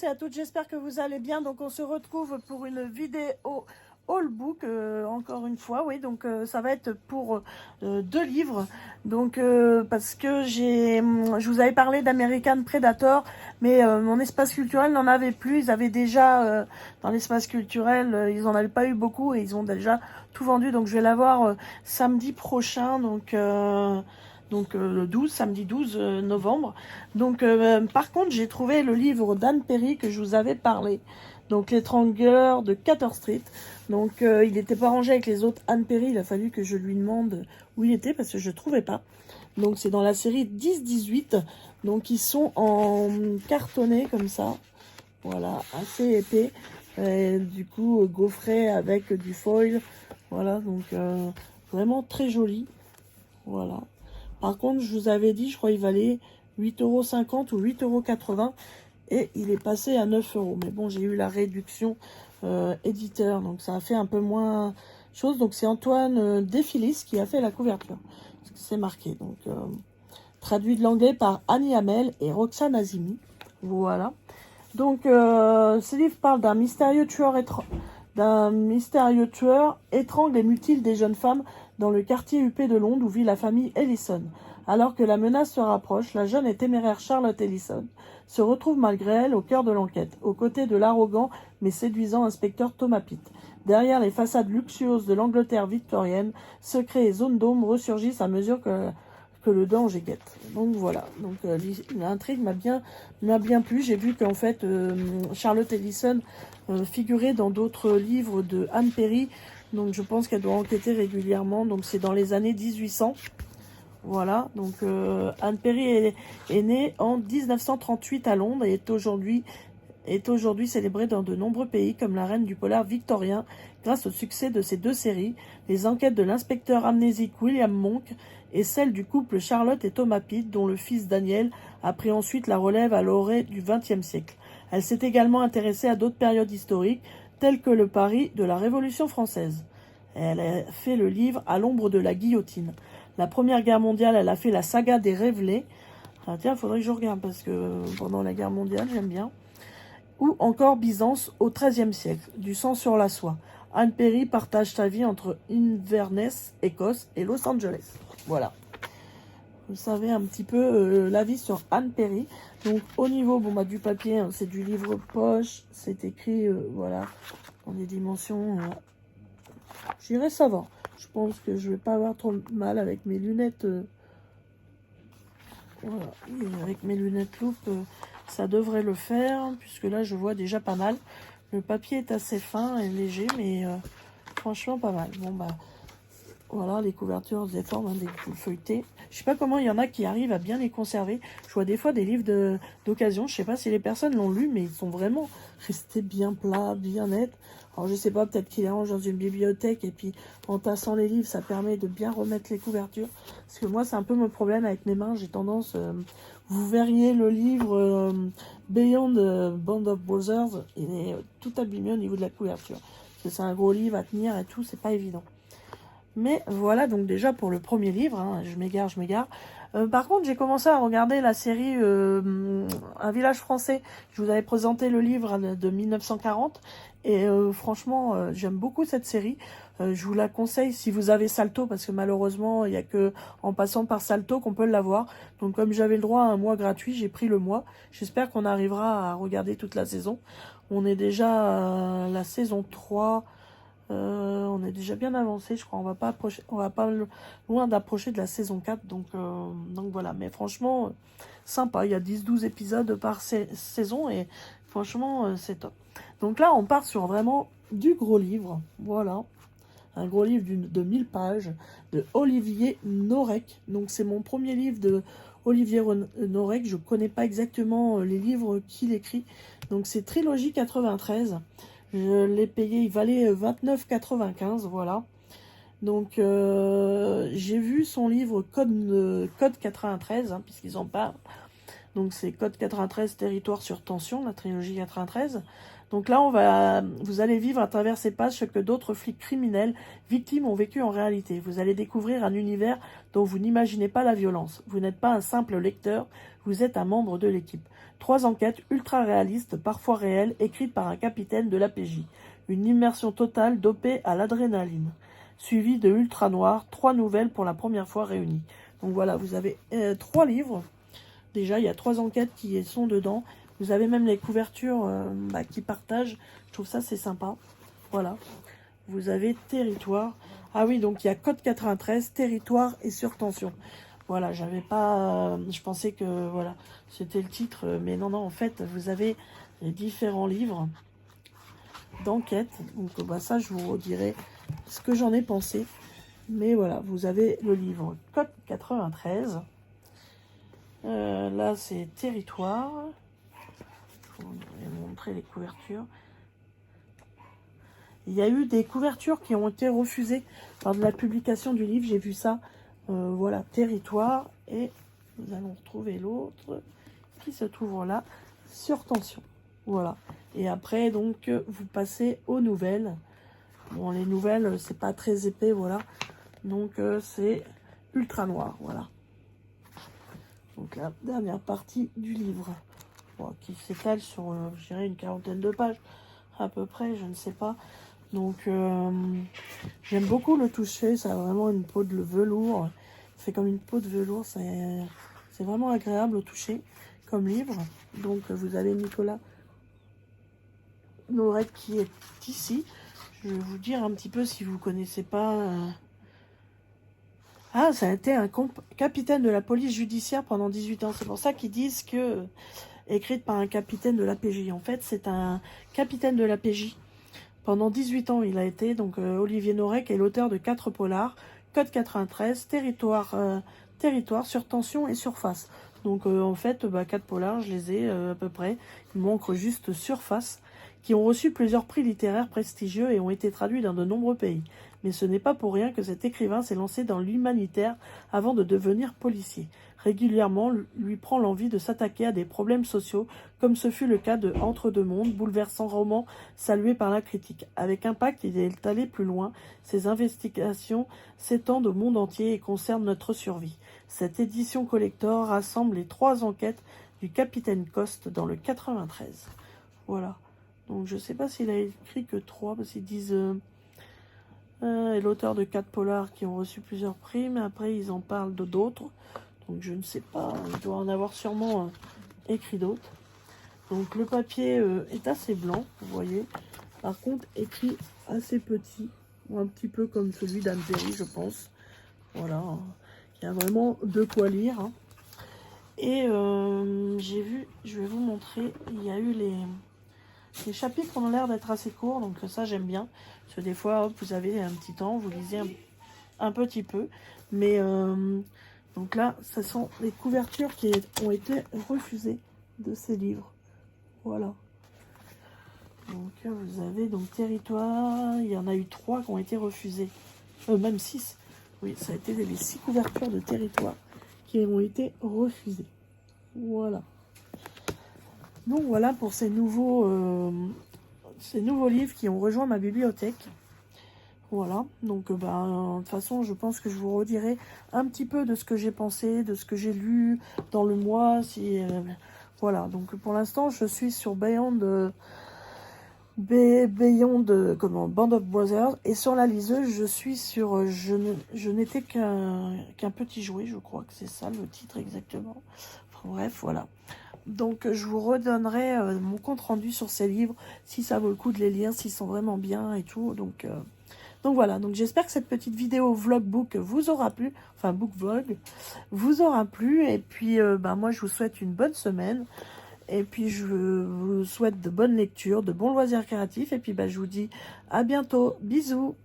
tous et à toutes, j'espère que vous allez bien. Donc on se retrouve pour une vidéo all book, encore une fois, oui, donc ça va être pour 2 livres, donc parce que je vous avais parlé d'American Predator, mais mon espace culturel n'en avait plus. Ils avaient déjà, dans l'espace culturel, ils en avaient pas eu beaucoup et ils ont déjà tout vendu, donc je vais l'avoir samedi prochain, donc le 12, samedi 12 novembre. Donc, par contre, j'ai trouvé le livre d'Anne Perry que je vous avais parlé. Donc, L'étrangleur de Cater Street. Donc, il n'était pas rangé avec les autres Anne Perry. Il a fallu que je lui demande où il était parce que je ne trouvais pas. Donc, c'est dans la série 10-18. Donc, ils sont en cartonné comme ça. Voilà, assez épais. Et, du coup, gaufré avec du foil. Voilà, donc vraiment très joli. Voilà. Par contre, je vous avais dit, je crois qu'il valait 8,50 € ou 8,80 € et il est passé à 9 €. Mais bon, j'ai eu la réduction éditeur, donc ça a fait un peu moins chose. Donc c'est Antoine Desfilis qui a fait la couverture. C'est marqué. Donc traduit de l'anglais par Annie Hamel et Roxane Azimi. Voilà. Donc ce livre parle d'un mystérieux tueur étrangle et mutile des jeunes femmes dans le quartier huppé de Londres où vit la famille Ellison. Alors que la menace se rapproche, la jeune et téméraire Charlotte Ellison se retrouve malgré elle au cœur de l'enquête, aux côtés de l'arrogant mais séduisant inspecteur Thomas Pitt. Derrière les façades luxueuses de l'Angleterre victorienne, secrets et zones d'ombre ressurgissent à mesure que le danger guette. Donc voilà, donc l'intrigue m'a bien plu. J'ai vu qu'en fait Charlotte Ellison figurait dans d'autres livres de Anne Perry, donc je pense qu'elle doit enquêter régulièrement. Donc c'est dans les années 1800. Voilà, donc Anne Perry est née en 1938 à Londres et est aujourd'hui célébrée dans de nombreux pays comme la reine du polar victorien grâce au succès de ses 2 séries, les enquêtes de l'inspecteur amnésique William Monk et celle du couple Charlotte et Thomas Pitt, dont le fils Daniel a pris ensuite la relève à l'orée du XXe siècle. Elle s'est également intéressée à d'autres périodes historiques, telles que le Paris de la Révolution française. Elle a fait le livre À l'ombre de la guillotine. La Première Guerre mondiale, elle a fait la saga des Révélés. Ah, tiens, il faudrait que je regarde parce que pendant la guerre mondiale, j'aime bien. Ou encore Byzance au XIIIe siècle, du sang sur la soie. Anne Perry partage sa vie entre Inverness, Écosse et Los Angeles. Voilà. Vous savez un petit peu l'avis sur Anne Perry. Donc au niveau du papier, hein, c'est du livre poche. C'est écrit, voilà, dans des dimensions... je dirais ça va. Je pense que je vais pas avoir trop de mal avec mes lunettes. Voilà. Et avec mes lunettes loupe, ça devrait le faire, puisque là je vois déjà pas mal. Le papier est assez fin et léger, mais franchement pas mal. Bon bah voilà, les couvertures des formes, hein, des feuilletés. Je sais pas comment il y en a qui arrivent à bien les conserver. Je vois des fois des livres d'occasion. Je sais pas si les personnes l'ont lu, mais ils sont vraiment restés bien plats, bien nets. Alors je sais pas, peut-être qu'ils les rangent dans une bibliothèque et puis en tassant les livres, ça permet de bien remettre les couvertures. Parce que moi, c'est un peu mon problème avec mes mains. J'ai tendance, vous verriez le livre Beyond Band of Brothers, il est tout abîmé au niveau de la couverture. Parce que c'est un gros livre à tenir et tout, c'est pas évident. Mais voilà, donc déjà pour le premier livre, hein, je m'égare. Par contre, j'ai commencé à regarder la série Un village français. Je vous avais présenté le livre de 1940. Et franchement, j'aime beaucoup cette série. Je vous la conseille si vous avez Salto, parce que malheureusement, il n'y a que en passant par Salto qu'on peut l'avoir. Donc comme j'avais le droit à un mois gratuit, j'ai pris le mois. J'espère qu'on arrivera à regarder toute la saison. On est déjà à la saison 3. On est déjà bien avancé, je crois. On va pas loin d'approcher de la saison 4. Donc voilà. Mais franchement, sympa. Il y a 10-12 épisodes par saison et franchement, c'est top. Donc là, on part sur vraiment du gros livre. Voilà. Un gros livre de 1000 pages de Olivier Norek. Donc c'est mon premier livre de Olivier Norek. Je connais pas exactement les livres qu'il écrit. Donc c'est Trilogie 93. Je l'ai payé, il valait 29,95 €, voilà. Donc, j'ai vu son livre Code 93, hein, puisqu'ils en parlent. Donc c'est Code 93, Territoire sur tension, la trilogie 93. Donc là, vous allez vivre à travers ces pages ce que d'autres flics criminels, victimes ont vécu en réalité. Vous allez découvrir un univers dont vous n'imaginez pas la violence. Vous n'êtes pas un simple lecteur, vous êtes un membre de l'équipe. 3 enquêtes ultra réalistes, parfois réelles, écrites par un capitaine de l'APJ. Une immersion totale dopée à l'adrénaline. Suivie de Ultra Noir, 3 nouvelles pour la première fois réunies. Donc voilà, vous avez 3 livres. Déjà, il y a 3 enquêtes qui sont dedans. Vous avez même les couvertures qui partagent. Je trouve ça, c'est sympa. Voilà. Vous avez Territoire. Ah oui, donc il y a Code 93, Territoire et Surtension. Voilà, j'avais pas... je pensais que, voilà, c'était le titre. Mais non, en fait, vous avez les différents livres d'enquête. Donc ça, je vous redirai ce que j'en ai pensé. Mais voilà, vous avez le livre Code 93. Là, c'est Territoire. Je vais vous montrer les couvertures. Il y a eu des couvertures qui ont été refusées lors de la publication du livre. J'ai vu ça. Voilà, Territoire. Et nous allons retrouver l'autre qui se trouve là, Surtension. Voilà. Et après, donc, vous passez aux nouvelles. Bon, les nouvelles, c'est pas très épais, voilà. Donc, c'est Ultra Noir, voilà. Donc, la dernière partie du livre. Qui s'étale sur, je dirais, une quarantaine de pages, à peu près, je ne sais pas. Donc, j'aime beaucoup le toucher, ça a vraiment une peau de velours. C'est comme une peau de velours, c'est vraiment agréable au toucher, comme livre. Donc, vous avez Nicolas Norek qui est ici. Je vais vous dire un petit peu si vous ne connaissez pas... Ah, ça a été un capitaine de la police judiciaire pendant 18 ans. C'est pour ça qu'ils disent que... écrite par un capitaine de l'APJ. En fait, c'est un capitaine de l'APJ. Pendant 18 ans, il a été, donc Olivier Norek est l'auteur de 4 polars, Code 93, Territoire, Surtension et Surface. Donc en fait, 4 polars, je les ai à peu près. Il manque juste Surface, qui ont reçu plusieurs prix littéraires prestigieux et ont été traduits dans de nombreux pays. Mais ce n'est pas pour rien que cet écrivain s'est lancé dans l'humanitaire avant de devenir policier. Régulièrement, lui prend l'envie de s'attaquer à des problèmes sociaux, comme ce fut le cas de Entre deux mondes, bouleversant roman salué par la critique. Avec impact, il est allé plus loin. Ses investigations s'étendent au monde entier et concernent notre survie. Cette édition collector rassemble les 3 enquêtes du capitaine Coste dans le 93. Voilà. Donc je ne sais pas s'il a écrit que 3, parce qu'ils disent... et l'auteur de 4 polars qui ont reçu plusieurs prix, mais après ils en parlent de d'autres. Donc je ne sais pas, il doit en avoir sûrement écrit d'autres. Donc le papier est assez blanc, vous voyez. Par contre, écrit assez petit, un petit peu comme celui d'Anne Perry, je pense. Voilà, il y a vraiment de quoi lire. Hein. Et j'ai vu, je vais vous montrer, il y a eu les chapitres ont l'air d'être assez courts, donc ça j'aime bien. Parce que des fois, hop, vous avez un petit temps, vous lisez un petit peu. Mais donc là, ce sont les couvertures qui ont été refusées de ces livres. Voilà. Donc vous avez donc Territoire, il y en a eu 3 qui ont été refusées. Même 6. Oui, ça a été les 6 couvertures de Territoire qui ont été refusées. Voilà. Donc voilà pour ces nouveaux livres qui ont rejoint ma bibliothèque. Voilà, donc de toute façon, je pense que je vous redirai un petit peu de ce que j'ai pensé, de ce que j'ai lu dans le mois. Voilà, donc pour l'instant, je suis sur Band of Brothers. Et sur la liseuse, je suis sur Je n'étais qu'un petit jouet, je crois que c'est ça le titre exactement. Enfin, bref, voilà. Donc je vous redonnerai mon compte rendu sur ces livres, si ça vaut le coup de les lire, s'ils sont vraiment bien et tout. Donc voilà, donc j'espère que cette petite vidéo vlog-book vous aura plu, enfin book-vlog, vous aura plu. Et puis moi je vous souhaite une bonne semaine. Et puis je vous souhaite de bonnes lectures, de bons loisirs créatifs. Et puis je vous dis à bientôt, bisous.